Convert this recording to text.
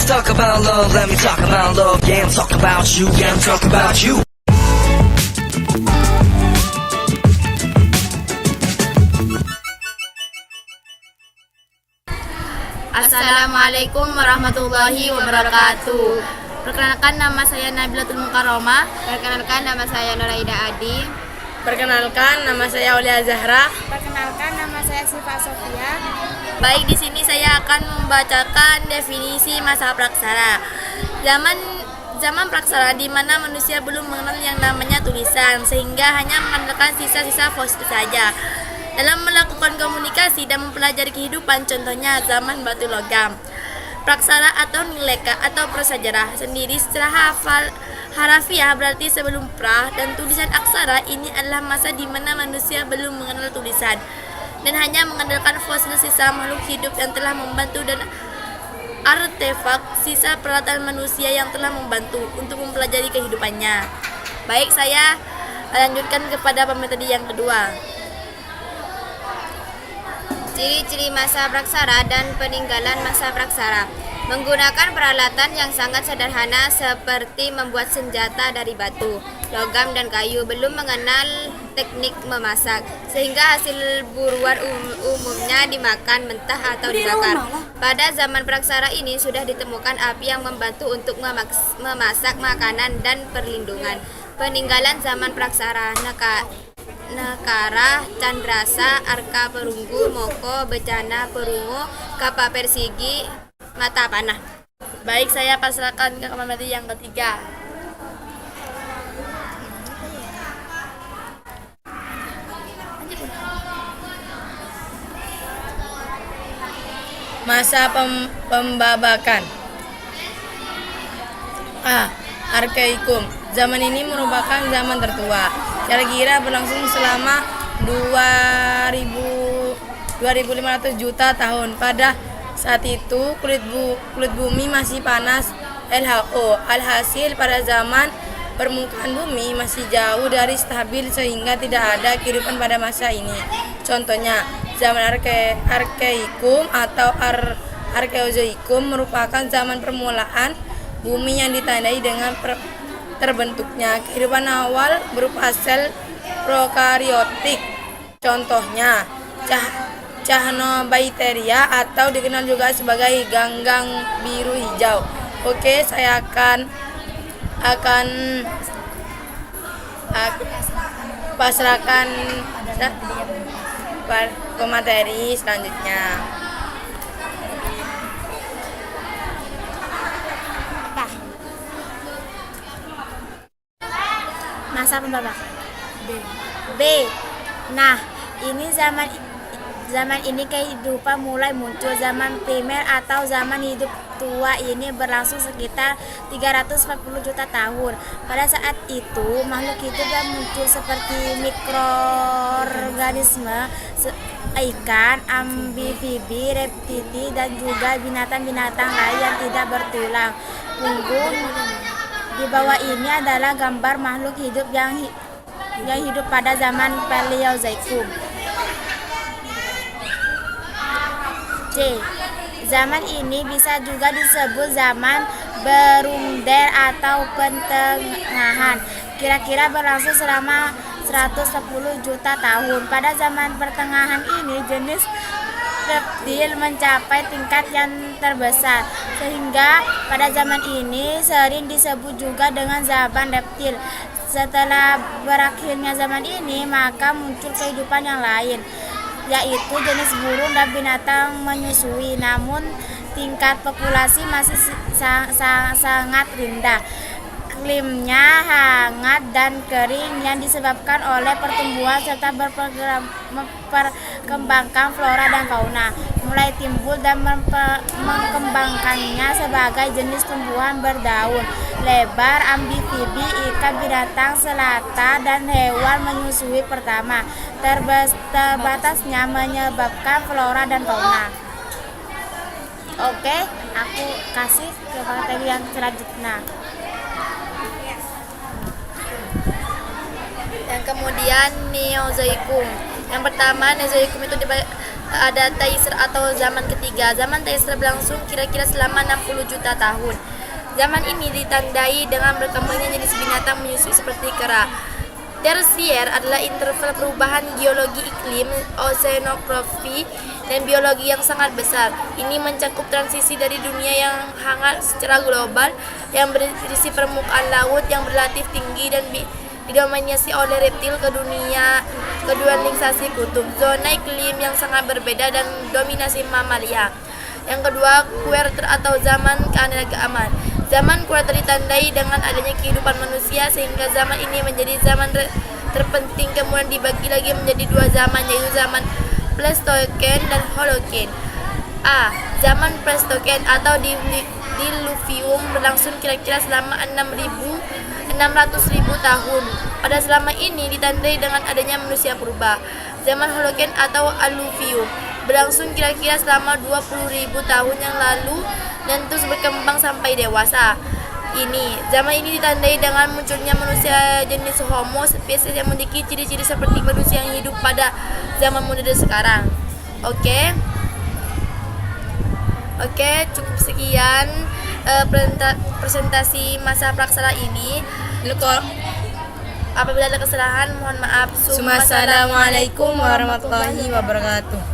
Let's talk about love, let me talk about love. Yeah, I'm talking about you, yeah, I'm talking about you. Assalamualaikum warahmatullahi wabarakatuh. Perkenalkan, nama saya Nabilatul Mukarramah. Perkenalkan, nama saya Nuraida Adi. Perkenalkan, nama saya Aulia Zahra. Perkenalkan, nama saya Siva Sofia. Baik, di sini saya akan membacakan definisi masa praksara. Zaman praksara di mana manusia belum mengenal yang namanya tulisan, sehingga hanya mengandalkan sisa-sisa fosil saja dalam melakukan komunikasi dan mempelajari kehidupan. Contohnya zaman batu logam. Praksara atau nileka atau prasejarah sendiri secara harafiah berarti sebelum pra, dan tulisan aksara ini adalah masa di mana manusia belum mengenal tulisan dan hanya mengandalkan fosil sisa makhluk hidup yang telah membantu dan artefak sisa peralatan manusia yang telah membantu untuk mempelajari kehidupannya. Baik, saya lanjutkan kepada pemateri yang kedua. Ciri-ciri masa praksara dan peninggalan masa praksara. Menggunakan peralatan yang sangat sederhana seperti membuat senjata dari batu, logam dan kayu, belum mengenal teknik memasak, sehingga hasil buruan umumnya dimakan mentah atau dibakar. Pada zaman praksara ini sudah ditemukan api yang membantu untuk memasak makanan dan perlindungan. Peninggalan zaman praksara. Nakara, Candrasa, Arka Perunggu, Moko, Becana Perungu, Kapa Persigi, Mata Panah. Baik, saya pasrahkan ke pemateri yang ketiga. Masa pembabakan. Arkaikum. Zaman ini merupakan zaman tertua. Kira-kira berlangsung selama 2.500 juta tahun. Pada saat itu kulit bumi masih panas LHO. Alhasil pada zaman permukaan bumi masih jauh dari stabil sehingga tidak ada kehidupan pada masa ini. Contohnya, zaman Arkaikum atau Arkeozoikum merupakan zaman permulaan bumi yang ditandai dengan terbentuknya kehidupan awal berupa sel prokariotik. Contohnya, Cyanobacteria atau dikenal juga sebagai ganggang biru hijau. Oke, saya akan pasrahkan pemateri selanjutnya. Masa pembabakan. B. Nah, ini zaman ini kehidupan mulai muncul. Zaman primer atau zaman hidup tua ini berlangsung sekitar 340 juta tahun. Pada saat itu makhluk hidup yang muncul seperti mikroorganisme, ikan, amfibi, reptili, dan juga binatang-binatang lain yang tidak bertulang punggung. Di bawah ini adalah gambar makhluk hidup yang hidup pada zaman Paleozoikum. C. Zaman ini bisa juga disebut zaman Berungder atau pertengahan. Kira-kira berlangsung selama 110 juta tahun. Pada zaman pertengahan ini jenis reptil mencapai tingkat yang terbesar, sehingga pada zaman ini sering disebut juga dengan zaman reptil. Setelah berakhirnya zaman ini, maka muncul kehidupan yang lain, yaitu jenis burung dan binatang menyusui, namun tingkat populasi masih sangat rendah. Iklimnya hangat dan kering yang disebabkan oleh pertumbuhan serta memperkembangkan flora dan fauna. Mulai timbul dan mengembangkannya sebagai jenis tumbuhan berdaun lebar, amfibi, ikan, binatang selata, dan hewan menyusui pertama. Terbatasnya menyebabkan flora dan fauna. Oke, aku kasih ke materi yang selanjutnya. Dan kemudian Neozoikum. Yang pertama, Neozoikum itu ada Taisir atau zaman ketiga. Zaman Taisir berlangsung kira-kira selama 60 juta tahun. Zaman ini ditandai dengan berkembangnya jenis binatang menyusui seperti kera. Tersier adalah interval perubahan geologi iklim, oceanografi, dan biologi yang sangat besar. Ini mencakup transisi dari dunia yang hangat secara global yang berisi permukaan laut yang relatif tinggi dan didominasi oleh reptil ke dualisasi kutub, zona iklim yang sangat berbeda dan dominasi mamalia. Yang kedua, kuarter atau zaman keanekaragaman. Zaman kuarter ditandai dengan adanya kehidupan manusia sehingga zaman ini menjadi zaman terpenting, kemudian dibagi lagi menjadi dua zaman, yaitu zaman Pleistosen dan Holocene. A. Zaman Pleistosen atau Diluvium berlangsung kira-kira selama 600.000 tahun. Pada selama ini ditandai dengan adanya manusia purba. Zaman Holocene atau Alluvium berlangsung kira-kira selama 20.000 tahun yang lalu dan terus berkembang sampai dewasa. Zaman ini ditandai dengan munculnya manusia jenis Homo spesies yang memiliki ciri-ciri seperti manusia yang hidup pada zaman modern sekarang. Oke, cukup sekian presentasi masa praksara ini. Apabila ada kesalahan, mohon maaf. Assalamualaikum warahmatullahi wabarakatuh.